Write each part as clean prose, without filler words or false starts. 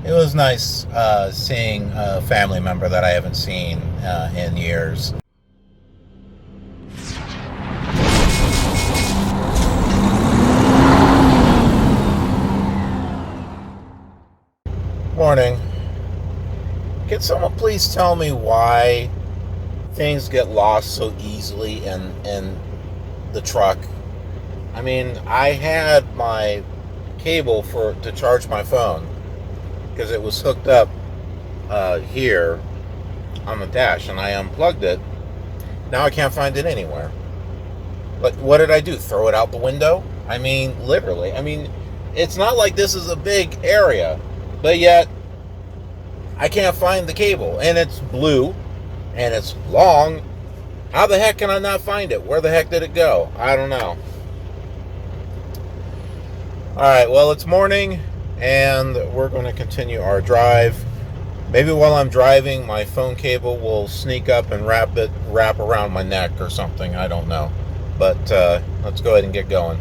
It was nice seeing a family member that I haven't seen in years. Morning. Can someone please tell me why things get lost so easily in the truck? I mean, I had my cable to charge my phone because it was hooked up here on the dash, and I unplugged it. Now I can't find it anywhere. But what did I do? Throw it out the window? I mean, literally. I mean, it's not like this is a big area, but yet I can't find the cable, and it's blue, and it's long. How the heck can I not find it? Where the heck did it go? I don't know. All right, well, it's morning, and we're going to continue our drive. Maybe while I'm driving, my phone cable will sneak up and wrap around my neck or something. I don't know. But let's go ahead and get going.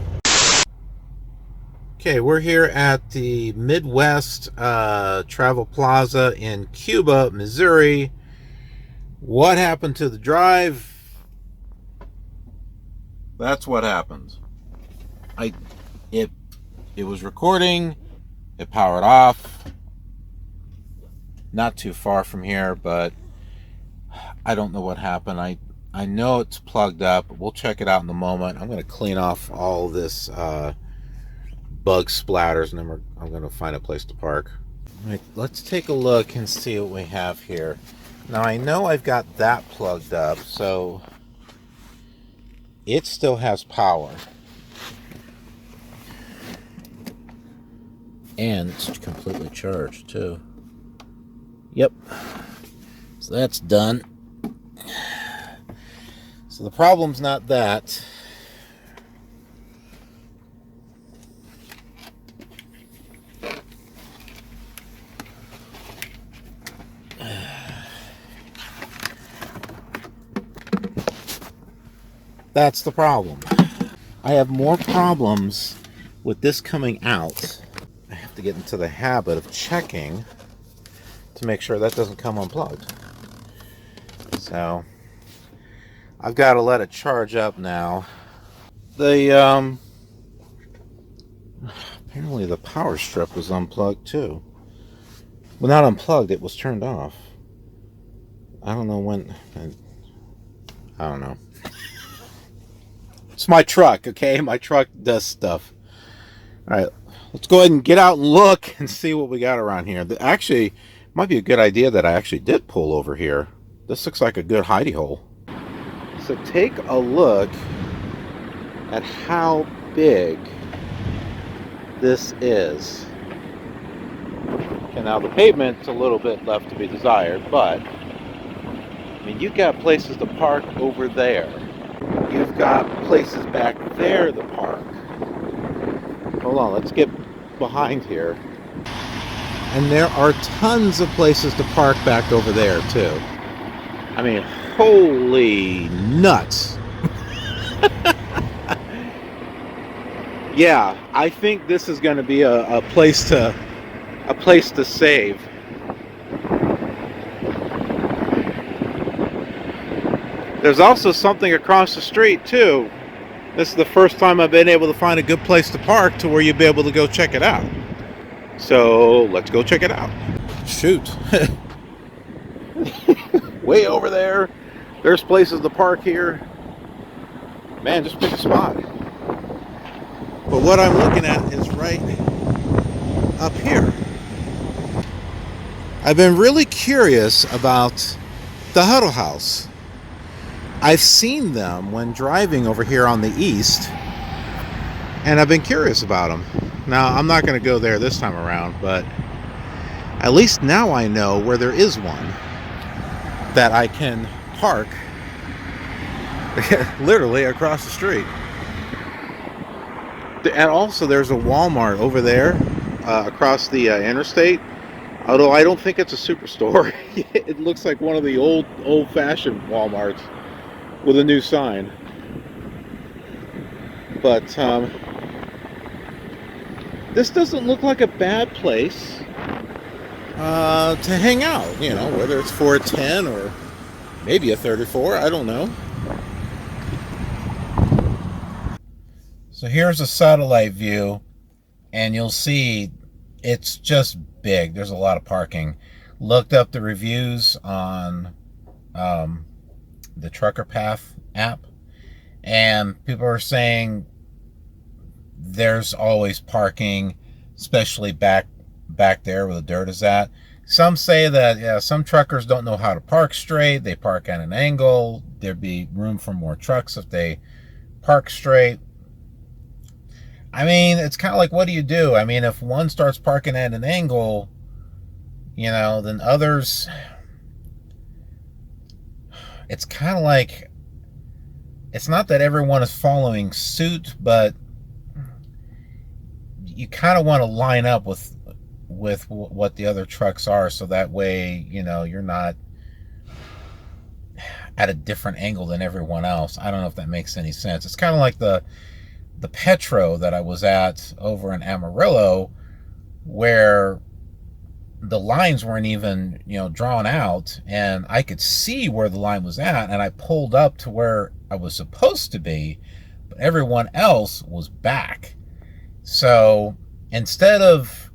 Okay, we're here at the Midwest Travel Plaza in Cuba, Missouri. What happened to the drive? That's what happened. It was recording. It powered off. Not too far from here, but I don't know what happened. I know it's plugged up. We'll check it out in a moment. I'm going to clean off all this bug splatters, and then I'm going to find a place to park. All right, let's take a look and see what we have here. Now, I know I've got that plugged up, so it still has power. And it's completely charged, too. Yep. So that's done. So the problem's not that. That's the problem. I have more problems with this coming out. I have to get into the habit of checking to make sure that doesn't come unplugged. So I've got to let it charge up now. The apparently the power strip was unplugged too. Well, not unplugged, it was turned off. I don't know when. I don't know. It's my truck, okay? My truck does stuff. All right, let's go ahead and get out and look and see what we got around here. Actually, it might be a good idea that I actually did pull over here. This looks like a good hidey hole. So take a look at how big this is. Okay, now the pavement's a little bit left to be desired, but I mean, you've got places to park over there. You've got places back there to park. Hold on, let's get behind here. And there are tons of places to park back over there, too. I mean, holy nuts. Yeah, I think this is going to be a place to save. There's also something across the street too. This is the first time I've been able to find a good place to park to where you'd be able to go check it out. So let's go check it out. Shoot. Way over there. There's places to park here. Man, just pick a spot. But what I'm looking at is right up here. I've been really curious about the Huddle House. I've seen them when driving over here on the east, and I've been curious about them. Now, I'm not going to go there this time around, but at least now I know where there is one that I can park literally across the street. And also there's a Walmart over there across the interstate, although I don't think it's a superstore. It looks like one of the old-fashioned Walmarts with a new sign. But this doesn't look like a bad place. to hang out, whether it's for a 10 or maybe a 34, I don't know. So here's a satellite view, and you'll see it's just big. There's a lot of parking. Looked up the reviews on the Trucker Path app, and people are saying there's always parking, especially back there where the dirt is at. Some say that some truckers don't know how to park straight. They park at an angle. There'd be room for more trucks if they park straight. I mean, it's kind of like, what do you do? I mean, if one starts parking at an angle, then others, it's kind of like, it's not that everyone is following suit, but you kind of want to line up with what the other trucks are, so that way, you're not at a different angle than everyone else. I don't know if that makes any sense. It's kind of like the Petro that I was at over in Amarillo, where the lines weren't even, drawn out, and I could see where the line was at, and I pulled up to where I was supposed to be, but everyone else was back. So instead of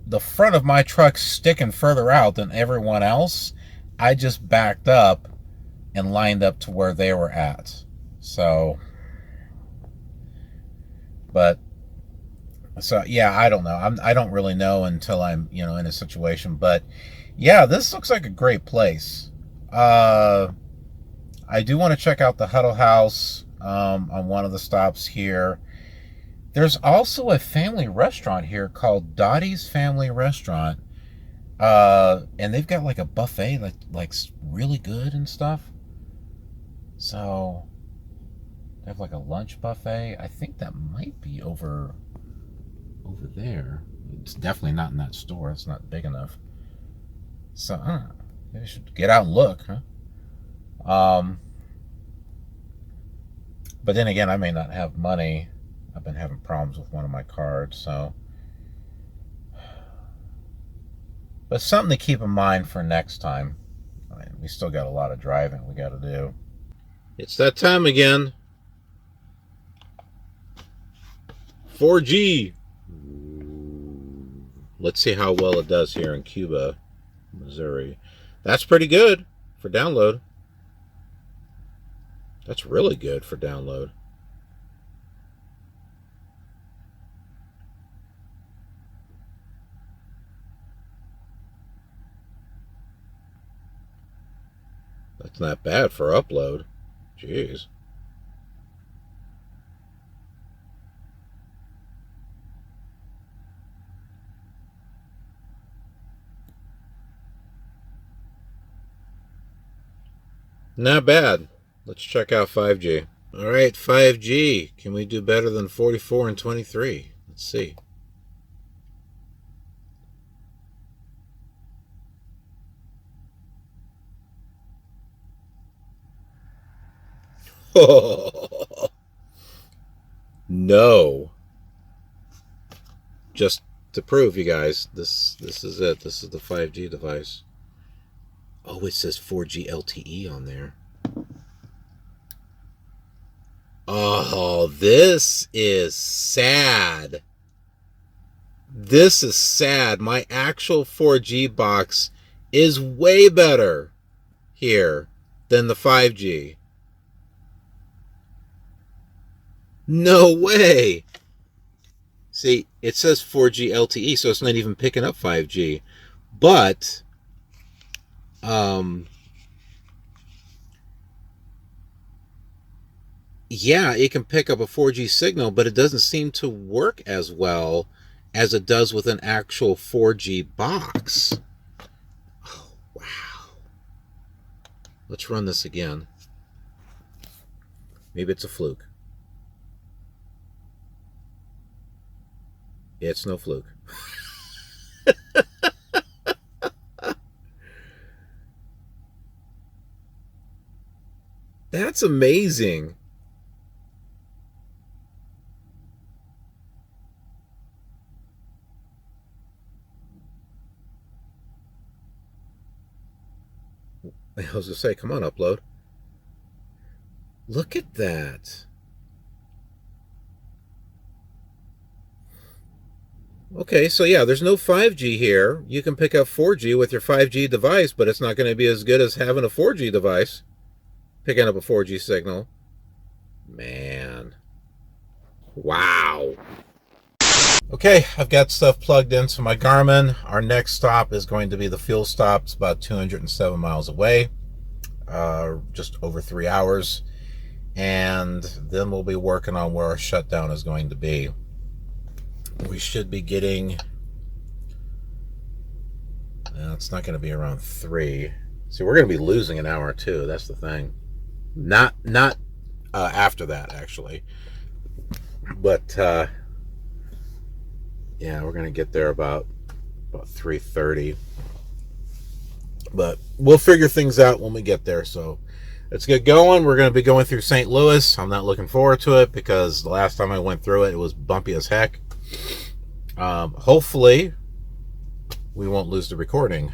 the front of my truck sticking further out than everyone else, I just backed up and lined up to where they were at. So, yeah, I don't know. I don't really know until I'm, in a situation. But yeah, this looks like a great place. I do want to check out the Huddle House on one of the stops here. There's also a family restaurant here called Dottie's Family Restaurant. And they've got like a buffet like really good and stuff. So they have like a lunch buffet. I think that might be over there. It's definitely not in that store. It's not big enough. So maybe I should get out and look, huh? But then again, I may not have money. I've been having problems with one of my cards, so. But something to keep in mind for next time. I mean, we still got a lot of driving we got to do. It's that time again. 4G. Let's see how well it does here in Cuba, Missouri. That's pretty good for download. That's really good for download. That's not bad for upload. Jeez. Not bad. Let's check out 5G. All right, 5G. Can we do better than 44 and 23? Let's see. Oh, no. Just to prove, you guys, this is it. This is the 5G device. Oh, it says 4G LTE on there. Oh, this is sad. This is sad. My actual 4G box is way better here than the 5G. No way. See, it says 4G LTE, so it's not even picking up 5G. But yeah, it can pick up a 4G signal, but it doesn't seem to work as well as it does with an actual 4G box. Oh, wow. Let's run this again. Maybe it's a fluke. It's no fluke. That's amazing. I was going to say, come on, upload. Look at that. Okay, so yeah, there's no 5G here. You can pick up 4G with your 5G device, but it's not going to be as good as having a 4G device picking up a 4G signal. Man. Wow. Okay, I've got stuff plugged into my Garmin. Our next stop is going to be the fuel stop. It's about 207 miles away, just over 3 hours. And then we'll be working on where our shutdown is going to be. We should be getting... it's not going to be around 3. See, we're going to be losing an hour too. That's the thing. Not after that, actually. But... yeah, we're going to get there about 3:30. But we'll figure things out when we get there. So let's get going. We're going to be going through St. Louis. I'm not looking forward to it because the last time I went through it, it was bumpy as heck. Hopefully, we won't lose the recording.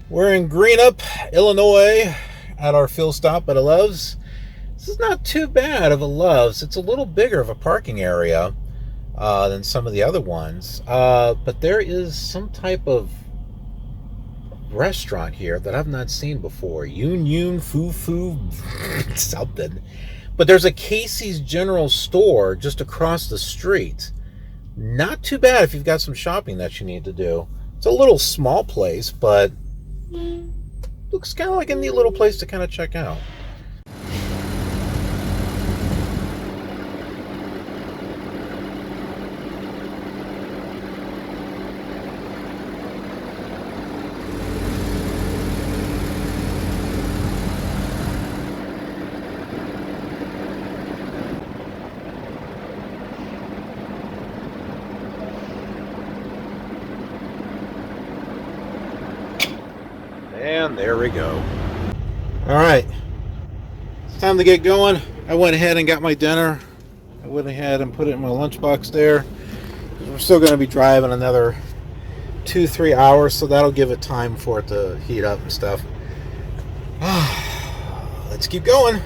We're in Greenup, Illinois, at our fuel stop at a Love's. This is not too bad of a Love's. It's a little bigger of a parking area than some of the other ones. But there is some type of restaurant here that I've not seen before. Yun Foo Foo something. But there's a Casey's General Store just across the street. Not too bad if you've got some shopping that you need to do. It's a little small place, but looks kind of like a neat little place to kind of check out. And there we go. All right, it's time to get going. I went ahead and got my dinner. I went ahead and put it in my lunchbox there. We're still going to be driving another 2-3 hours, so that'll give it time for it to heat up and stuff. Let's keep going.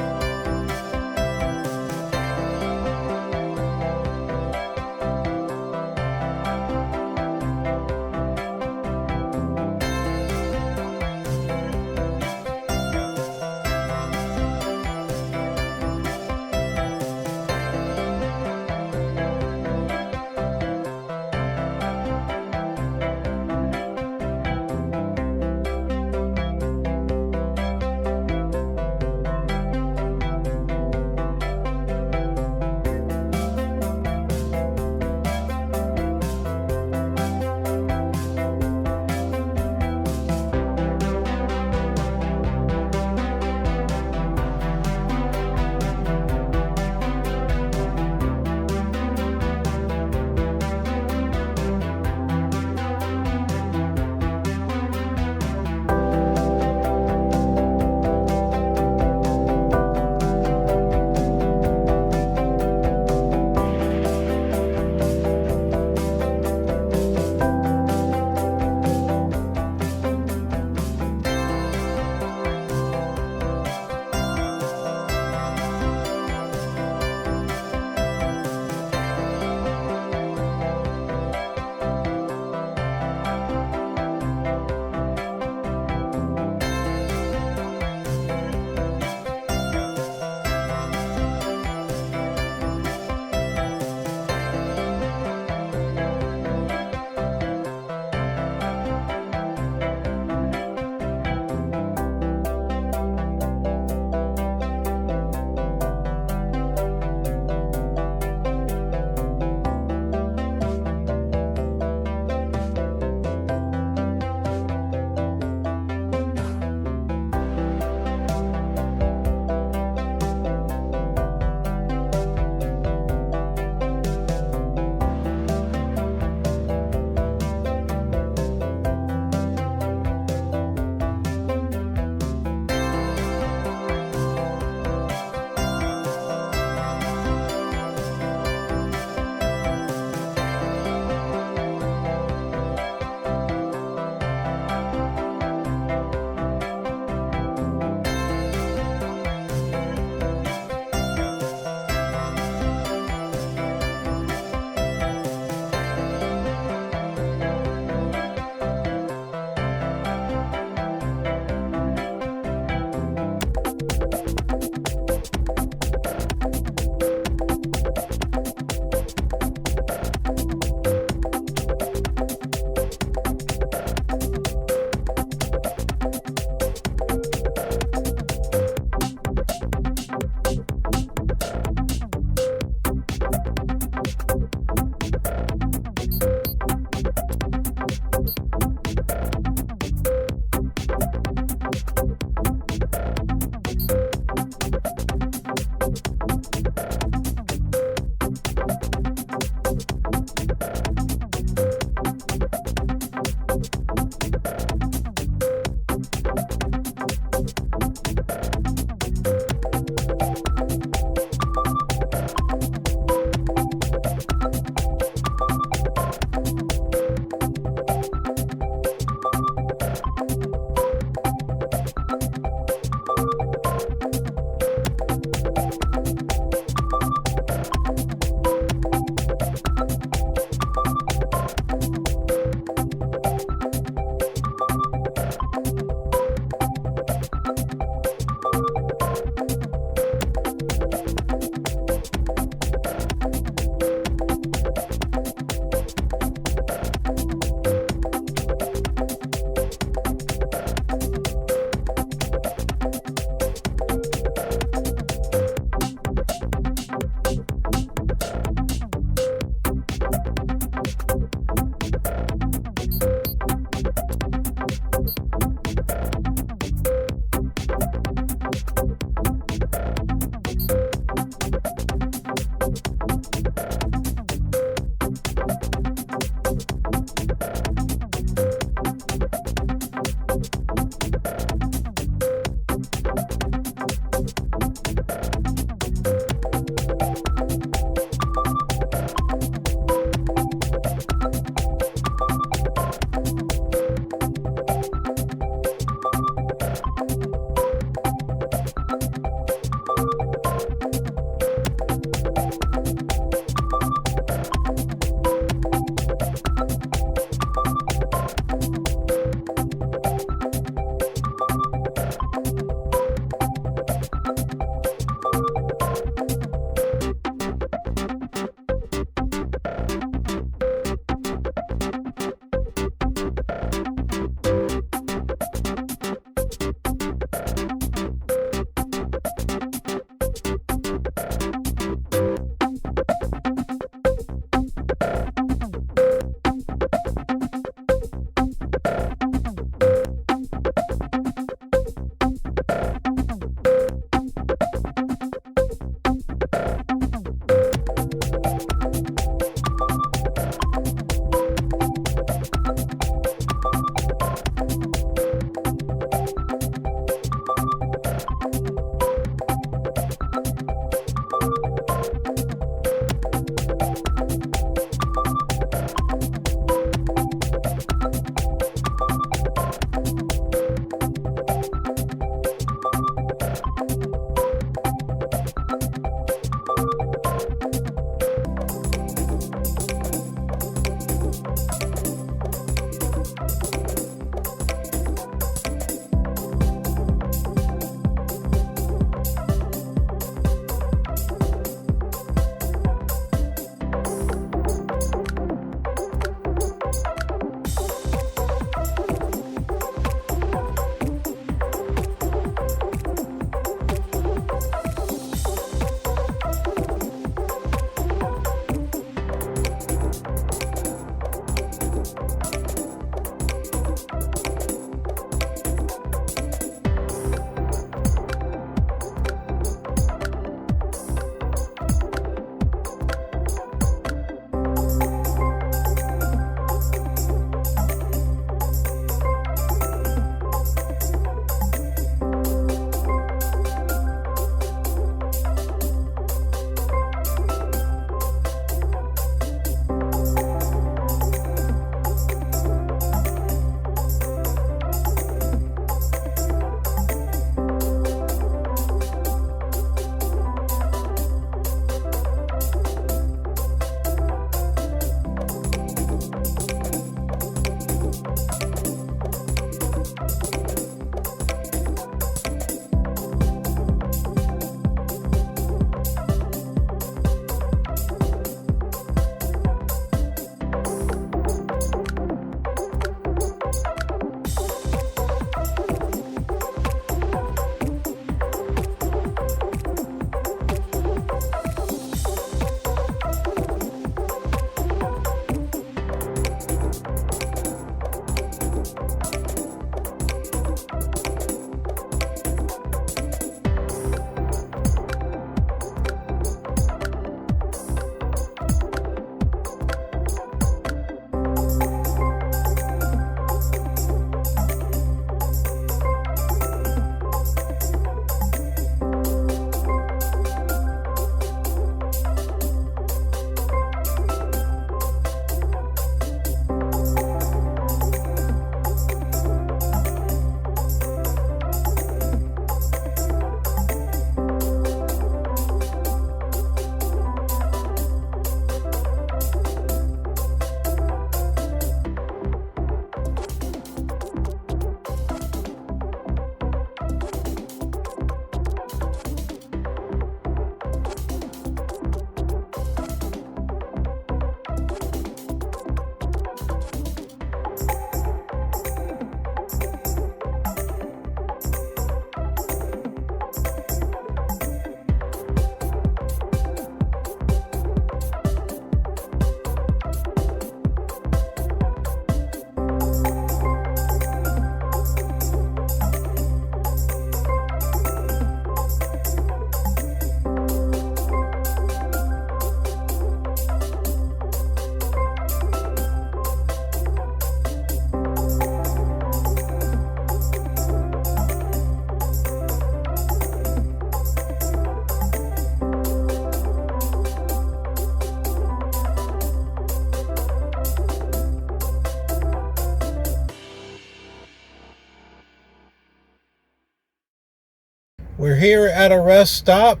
We're here at a rest stop,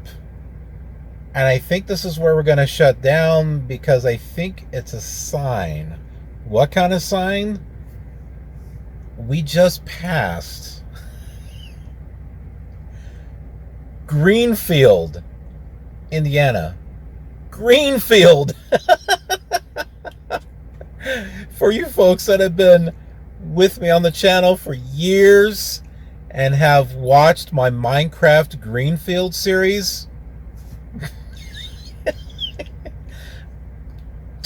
and I think this is where we're going to shut down because I think it's a sign. What kind of sign? We just passed Greenfield, Indiana. Greenfield! For you folks that have been with me on the channel for years and have watched my Minecraft Greenfield series, it's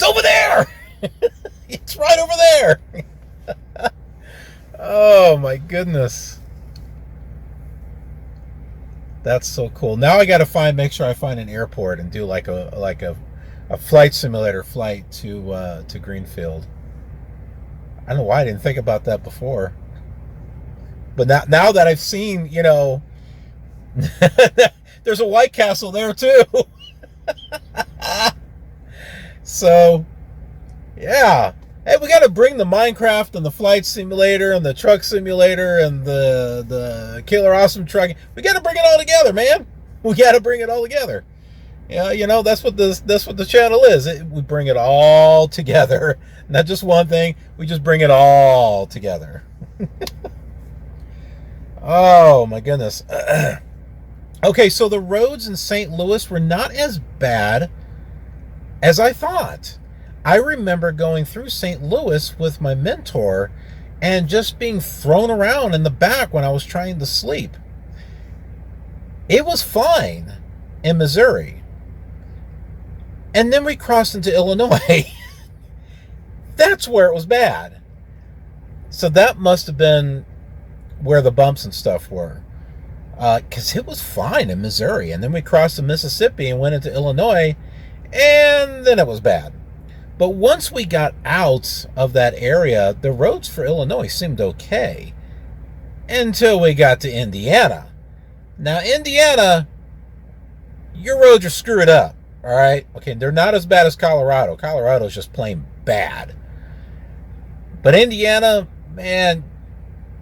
over there! It's right over there! Oh my goodness. That's so cool. Now I gotta make sure I find an airport and do like a flight simulator flight to Greenfield. I don't know why I didn't think about that before. But now that I've seen, you know, there's a White Castle there too. So, yeah. Hey, we got to bring the Minecraft and the flight simulator and the truck simulator and the Killer Awesome truck. We got to bring it all together, man. We got to bring it all together. Yeah, you know, that's what the channel is. We bring it all together. Not just one thing. We just bring it all together. Oh my goodness. Okay, so the roads in St. Louis were not as bad as I thought. I remember going through St. Louis with my mentor and just being thrown around in the back when I was trying to sleep. It was fine in Missouri. And then we crossed into Illinois. That's where it was bad. So that must have been where the bumps and stuff were. Because it was fine in Missouri. And then we crossed to Mississippi and went into Illinois. And then it was bad. But once we got out of that area, the roads for Illinois seemed okay. Until we got to Indiana. Now, Indiana, your roads are screwed up. All right? Okay, they're not as bad as Colorado. Colorado's just plain bad. But Indiana, man,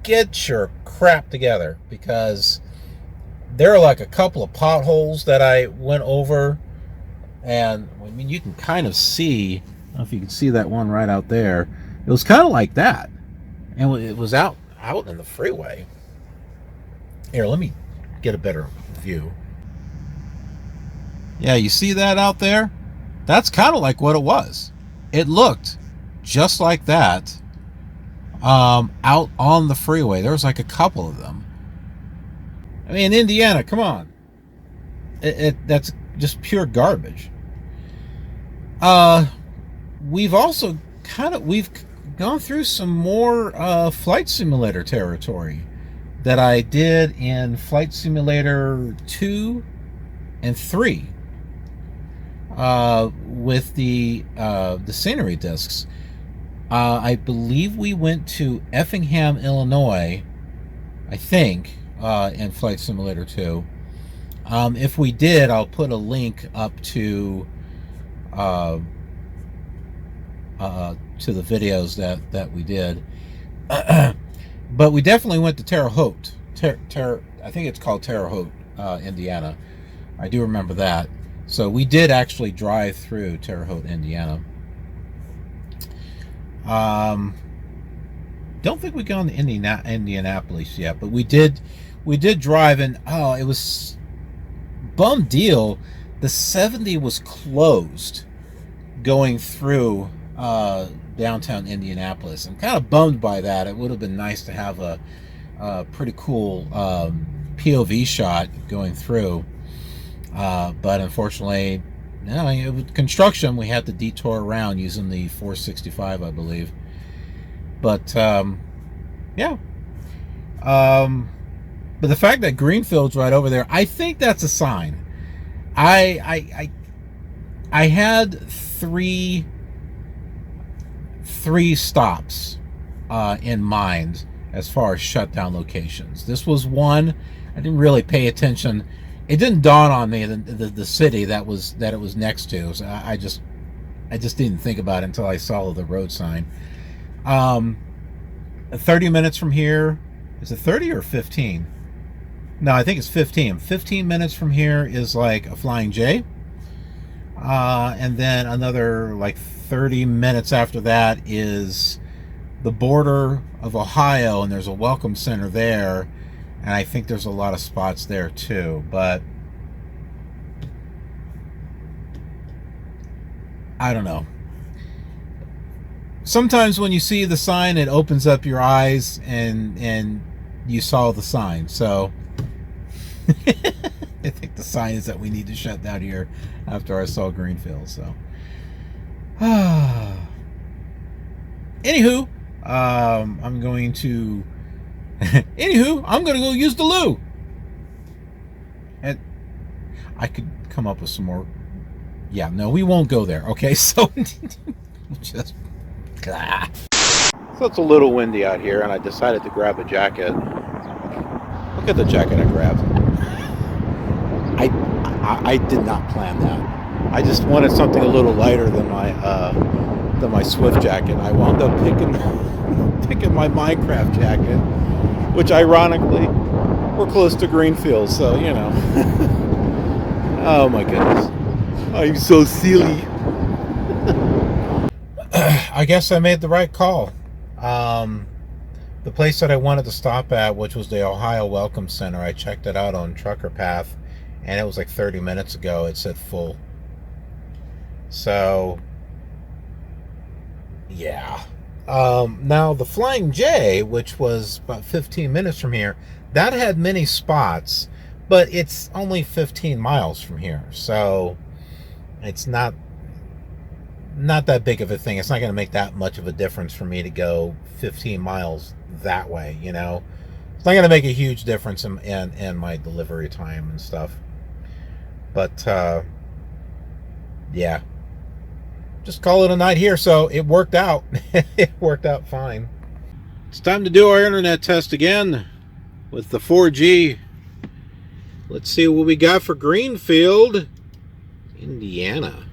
get your crap together. Because there are like a couple of potholes that I went over. And, I mean, you can kind of see... I don't know if you can see that one right out there. It was kind of like that. And it was out in the freeway. Here, let me get a better view. Yeah, you see that out there? That's kind of like what it was. It looked just like that out on the freeway. There was like a couple of them. I mean, Indiana, come on. That's just pure garbage. We've also we've gone through some more flight simulator territory that I did in Flight Simulator 2 and 3 with the scenery discs. I believe we went to Effingham, Illinois, I think, in Flight Simulator 2. If we did, I'll put a link up to the videos that we did. But we definitely went to Terra Haute. I think it's called Terra Haute, Indiana. I do remember that. So we did actually drive through Terre Haute, Indiana. Don't think we gone to Indianapolis yet, but we did drive, and oh, it was bum deal. The 70 was closed going through downtown Indianapolis. I'm kind of bummed by that. It would have been nice to have a pretty cool POV shot going through, but unfortunately, no. With construction, we had to detour around using the 465, I believe. But yeah. But the fact that Greenfield's right over there, I think that's a sign. I had three stops in mind as far as shutdown locations. This was one. I didn't really pay attention. It didn't dawn on me the city that it was next to. So I just didn't think about it until I saw the road sign. 30 minutes from here. Is it 30 or 15? No, I think it's 15. 15 minutes from here is like a Flying J. And then another like 30 minutes after that is the border of Ohio, and there's a welcome center there. And I think there's a lot of spots there too. But I don't know. Sometimes when you see the sign, it opens up your eyes and you saw the sign. So I think the sign is that we need to shut down here after I saw Greenfield. So anywho, I'm going to I'm going to go use the loo. And I could come up with some more. Yeah, no, we won't go there. Okay, so just so it's a little windy out here, and I decided to grab a jacket. Look at the jacket I grabbed. I did not plan that. I just wanted something a little lighter than my Swift jacket. I wound up picking my Minecraft jacket, which ironically we're close to Greenfield, so you know. Oh my goodness, I'm so silly. I guess I made the right call. The place that I wanted to stop at, which was the Ohio Welcome Center, I checked it out on Trucker Path, and it was like 30 minutes ago. It said full. So, yeah. Now, the Flying J, which was about 15 minutes from here, that had many spots, but it's only 15 miles from here. So, it's not that big of a thing. It's not going to make that much of a difference for me to go 15 miles that way, you know. It's not going to make a huge difference in my delivery time and stuff. But yeah, just call it a night here. So it worked out. It worked out fine. It's time to do our internet test again with the 4G. Let's see what we got for Greenfield, Indiana.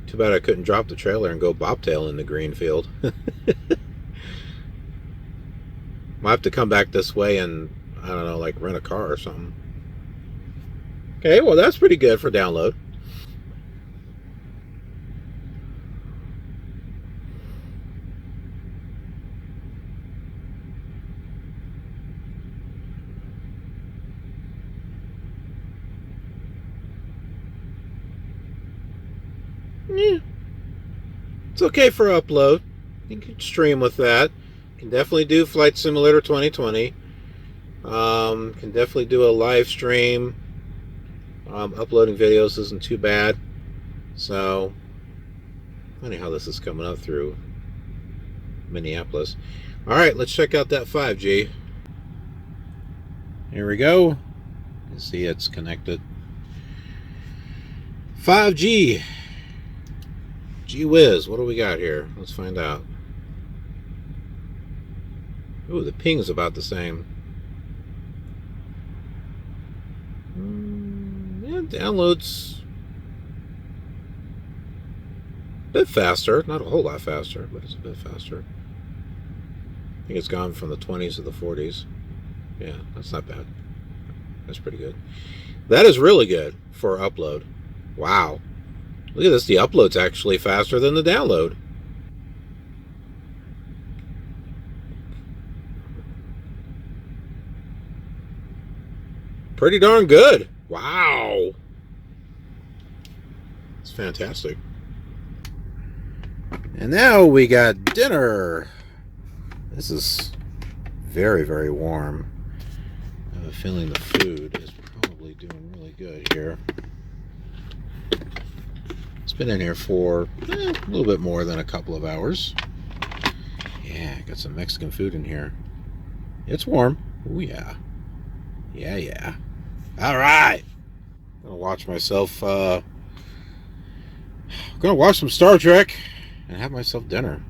Too bad I couldn't drop the trailer and go bobtail into Greenfield. Might have to come back this way and, I don't know, like rent a car or something. Okay, well that's pretty good for download. Yeah, it's okay for upload. You can stream with that. Can definitely do Flight Simulator 2020. Can definitely do a live stream. Uploading videos isn't too bad. So, funny how this is coming up through Minneapolis. All right, let's check out that 5G. Here we go. You see it's connected. 5G. Gee whiz, what do we got here? Let's find out. Ooh, the ping's about the same. Yeah, downloads a bit faster. Not a whole lot faster, but it's a bit faster. I think it's gone from the 20s to the 40s. Yeah, that's not bad. That's pretty good. That is really good for upload. Wow. Look at this, the upload's actually faster than the download. Pretty darn good. Wow. It's fantastic. And now we got dinner. This is very, very warm. I have a feeling the food is probably doing really good here. It's been in here for a little bit more than a couple of hours. Yeah, got some Mexican food in here. It's warm. Oh yeah. Yeah. All right. I'm gonna watch myself. I'm gonna watch some Star Trek and have myself dinner.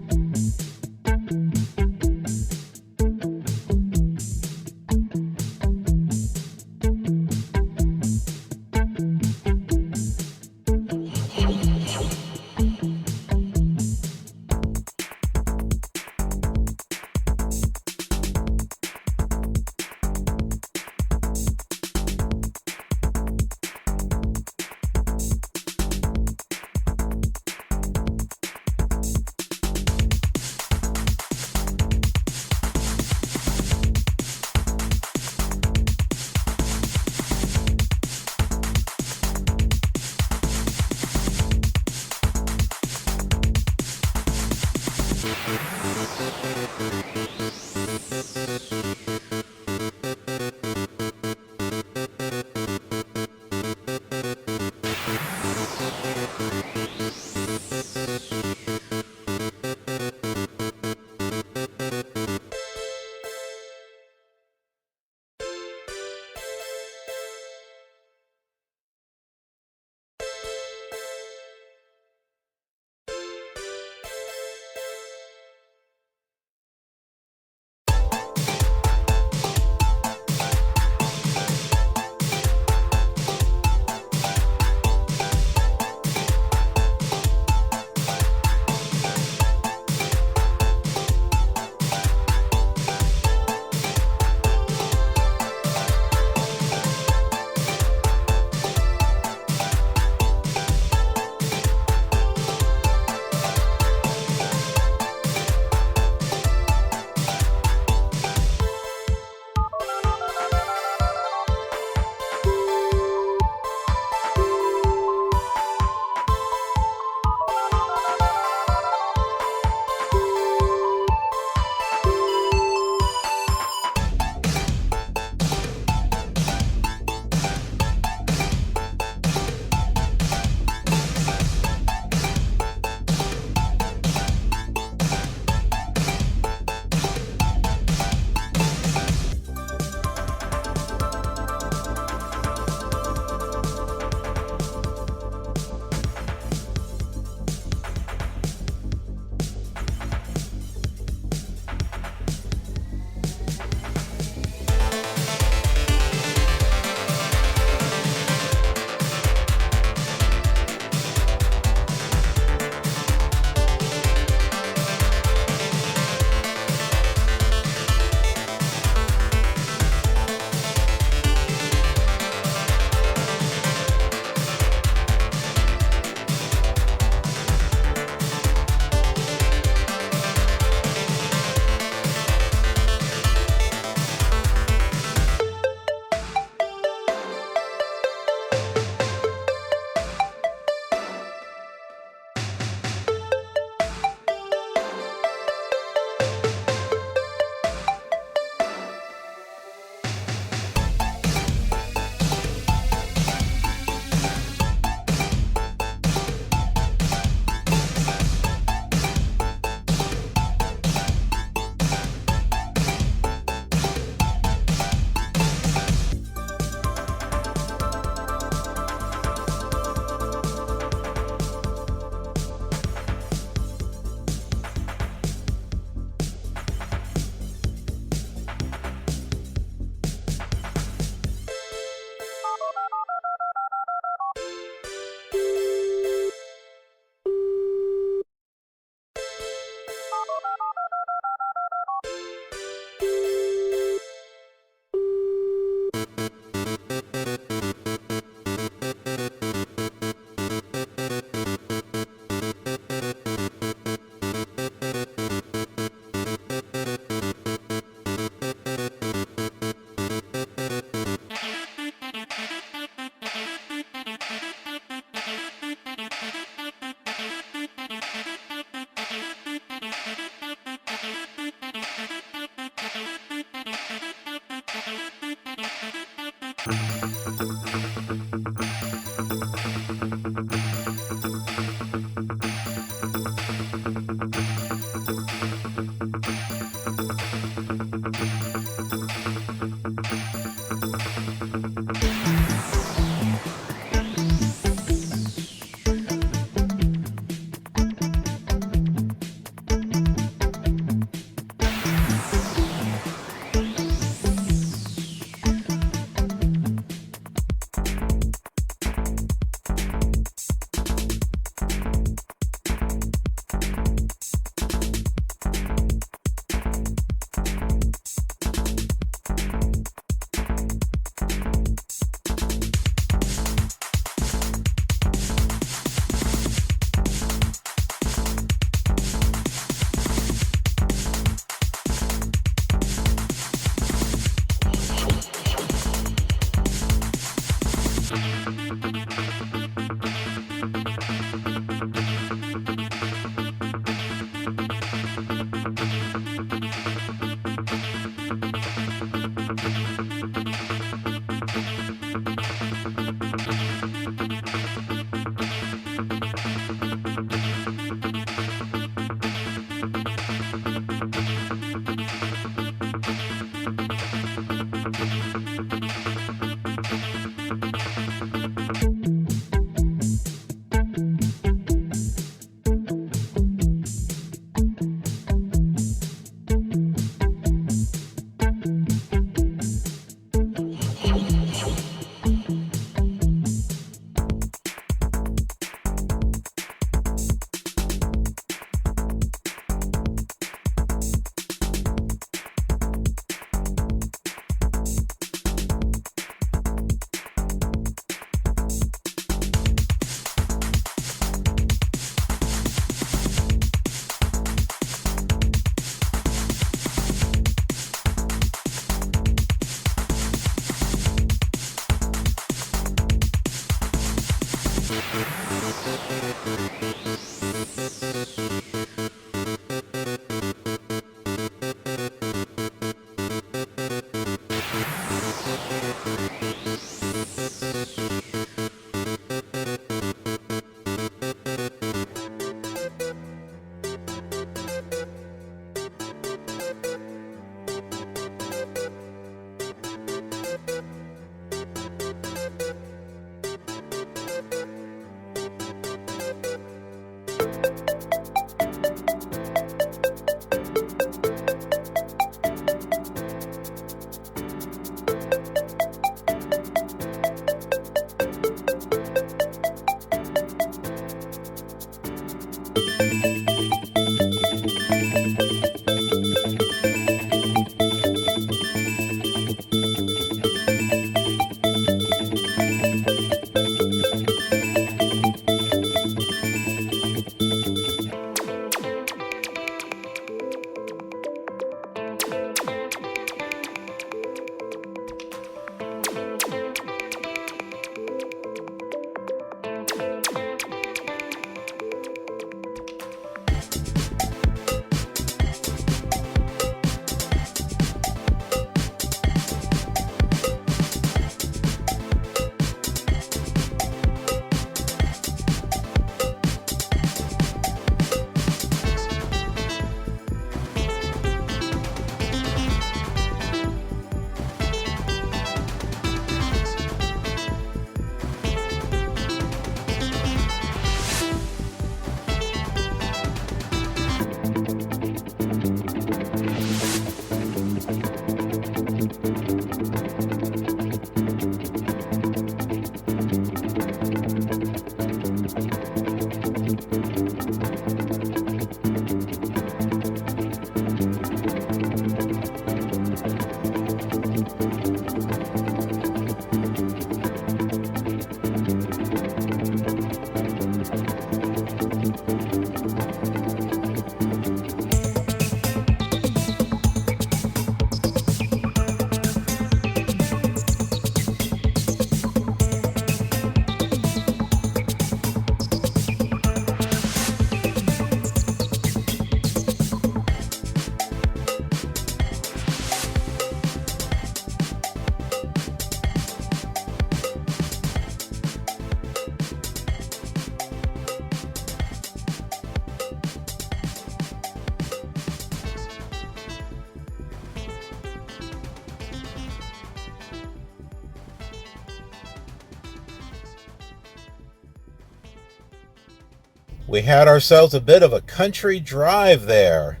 we had ourselves a bit of a country drive there.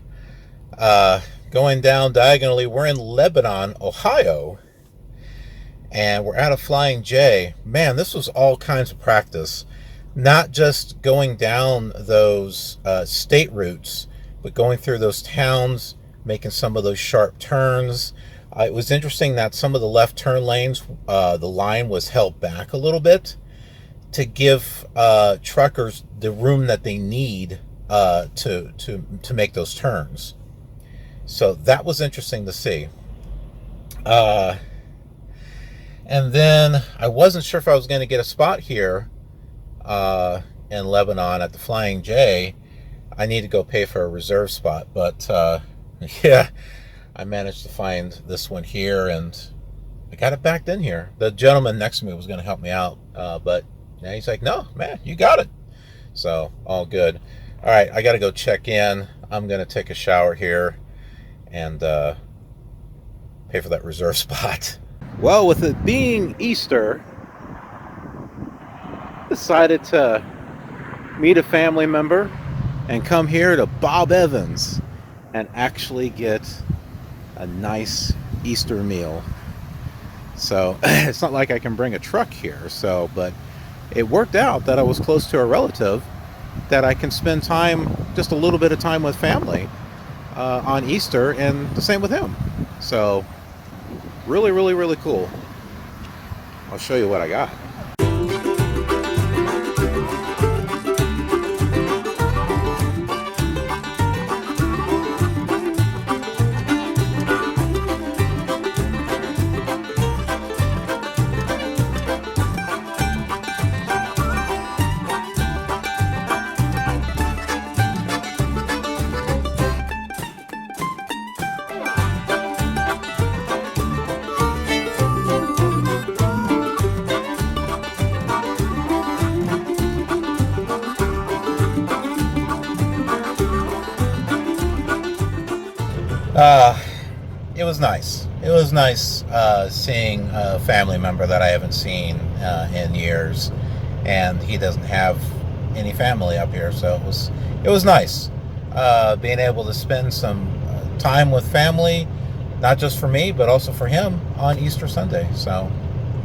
Going down diagonally, we're in Lebanon, Ohio, and we're at a Flying J. Man, this was all kinds of practice. Not just going down those state routes, but going through those towns, making some of those sharp turns. It was interesting that some of the left turn lanes, the line was held back a little bit to give truckers the room that they need to make those turns. So that was interesting to see. And then I wasn't sure if I was going to get a spot here in Lebanon at the Flying J. I need to go pay for a reserve spot, but yeah, I managed to find this one here, and I got it backed in here. The gentleman next to me was going to help me out, but yeah, he's like, no, man, you got it. So all good. All right, I got to go check in. I'm going to take a shower here and pay for that reserve spot. Well, with it being Easter, decided to meet a family member and come here to Bob Evans and actually get a nice Easter meal. So it's not like I can bring a truck here, so but it worked out that I was close to a relative that I can spend time, just a little bit of time with family on Easter, and the same with him. So really, really, really cool. I'll show you what I got. It was nice. It was nice seeing a family member that I haven't seen in years, and he doesn't have any family up here, so it was nice being able to spend some time with family, not just for me, but also for him on Easter Sunday. So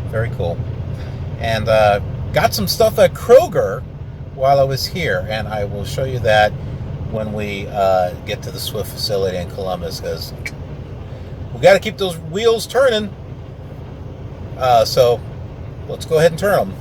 very cool. And got some stuff at Kroger while I was here, and I will show you that when we get to the Swift facility in Columbus, because we got to keep those wheels turning. So let's go ahead and turn them.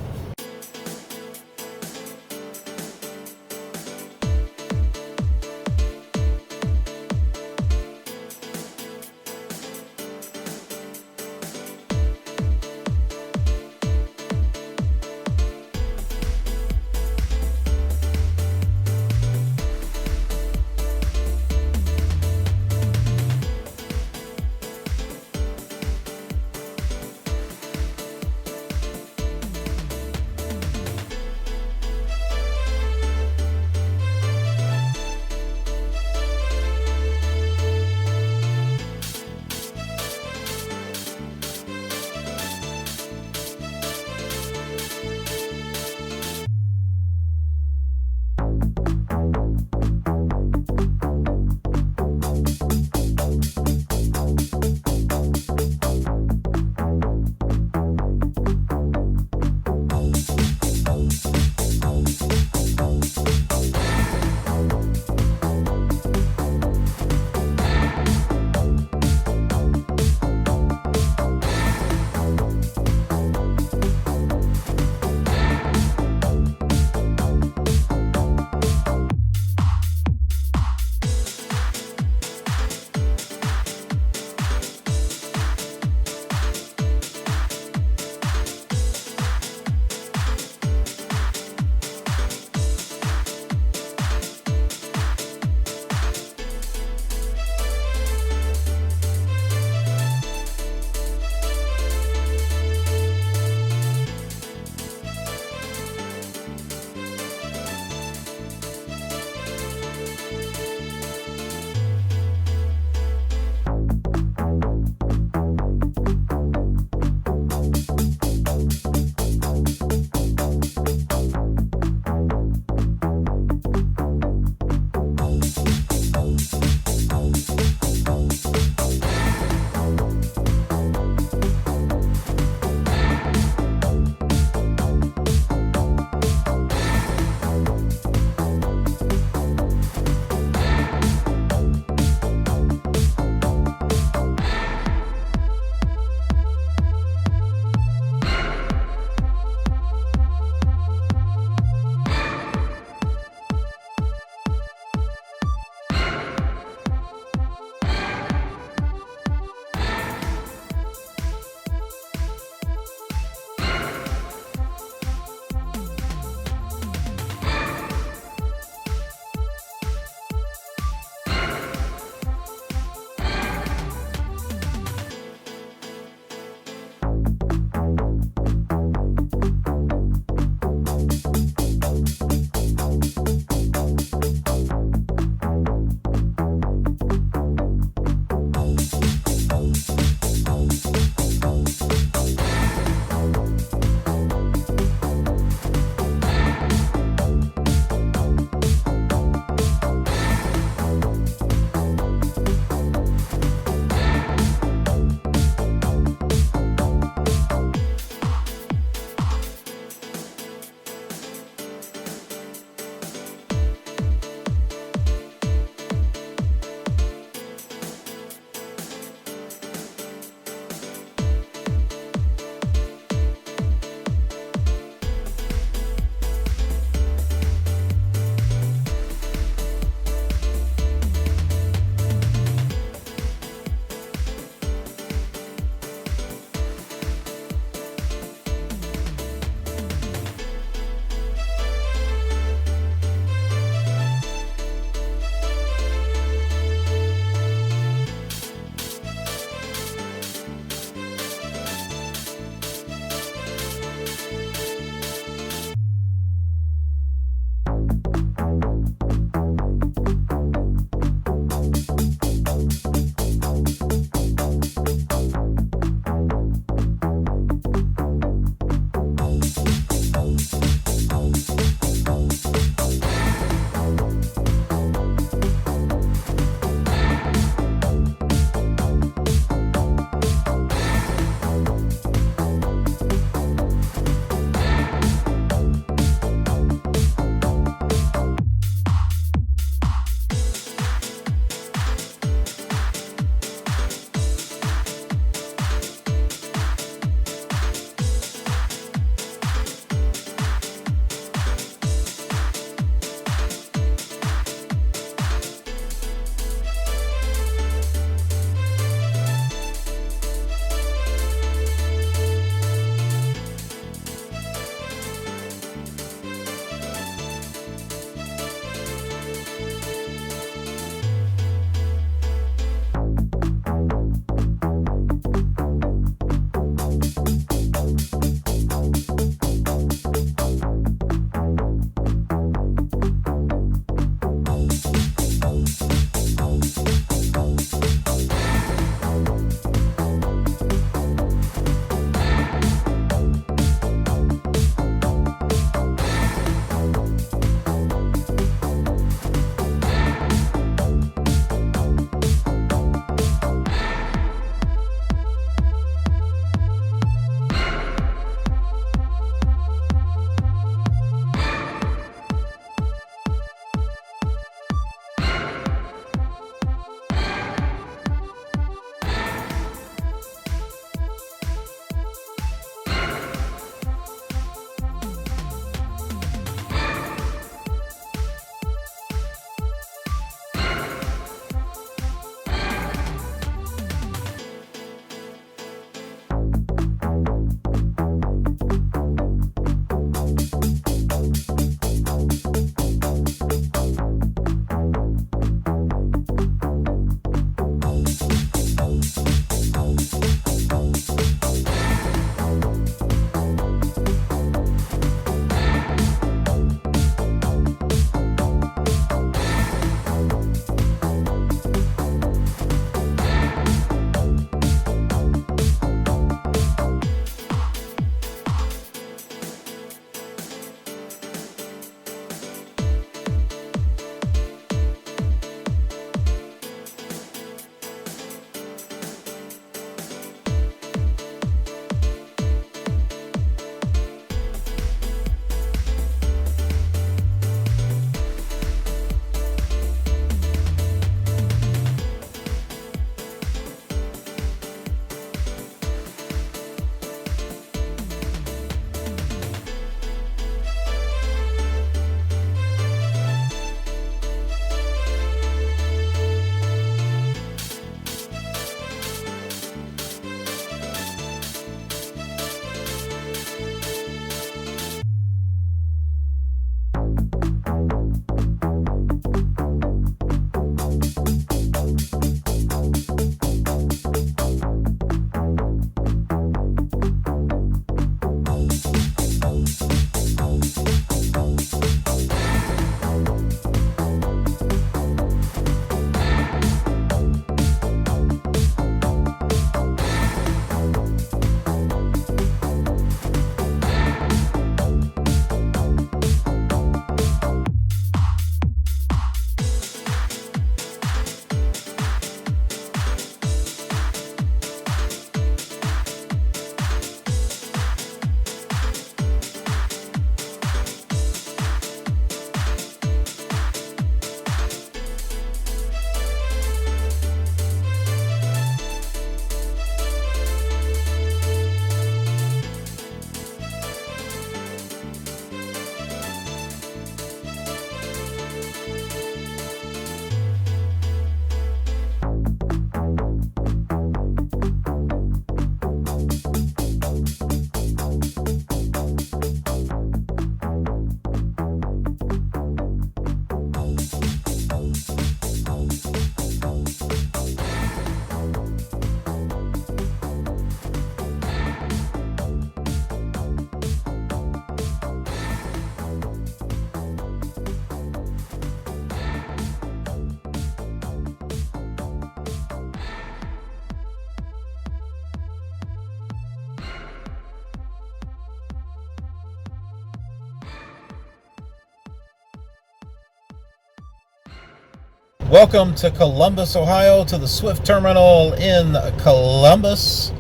Welcome to Columbus, Ohio, to the Swift Terminal in Columbus.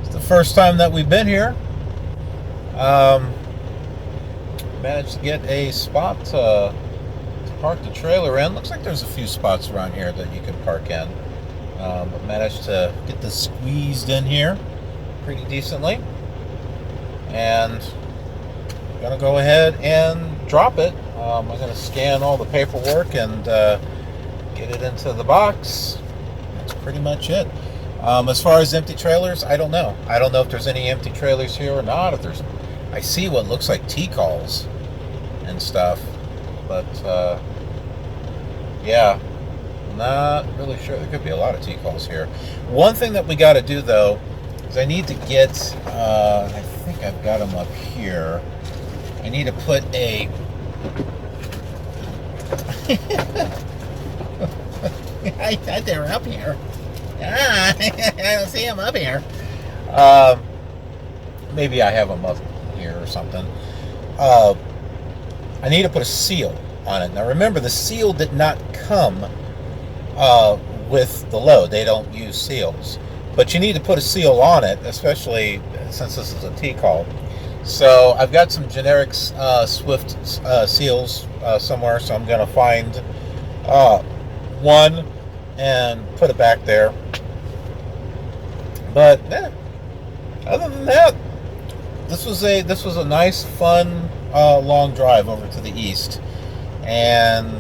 It's the first time that we've been here. Managed to get a spot to park the trailer in. Looks like there's a few spots around here that you can park in. But managed to get this squeezed in here pretty decently. And I'm going to go ahead and drop it. I'm going to scan all the paperwork and get it into the box. That's pretty much it. As far as empty trailers, I don't know. I don't know if there's any empty trailers here or not. If there's, I see what looks like T-calls and stuff, but yeah, not really sure. There could be a lot of T-calls here. One thing that we got to do though is I need to get. I think I've got them up here. I need to put a. They're up here. I don't see them up here. Maybe I have them up here or something. I need to put a seal on it. Now remember, the seal did not come with the load. They don't use seals. But you need to put a seal on it, especially since this is a T-call. So I've got some generic Swift seals somewhere, so I'm going to find one and put it back there. But other than that, this was a nice, fun, long drive over to the east, and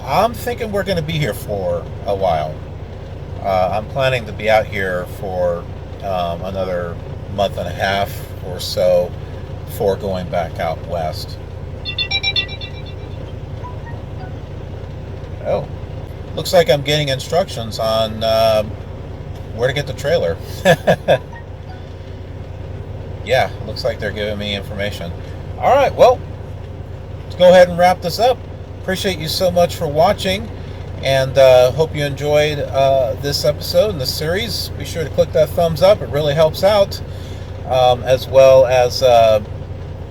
I'm thinking we're going to be here for a while. I'm planning to be out here for another month and a half or so before going back out west. Oh, looks like I'm getting instructions on where to get the trailer. Yeah, looks like they're giving me information. All right, well, let's go ahead and wrap this up. Appreciate you so much for watching, and hope you enjoyed this episode and this series. Be sure to click that thumbs up. It really helps out, as well as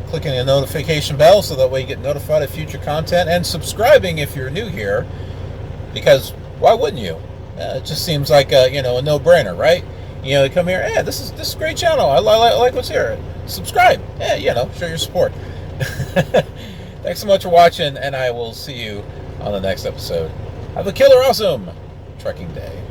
clicking the notification bell so that way you get notified of future content, and subscribing if you're new here, because why wouldn't you? It just seems like a no-brainer, right? You come here, hey, this is a great channel. I like what's here. Subscribe. Yeah, show your support. Thanks so much for watching, and I will see you on the next episode. Have a killer awesome trucking day.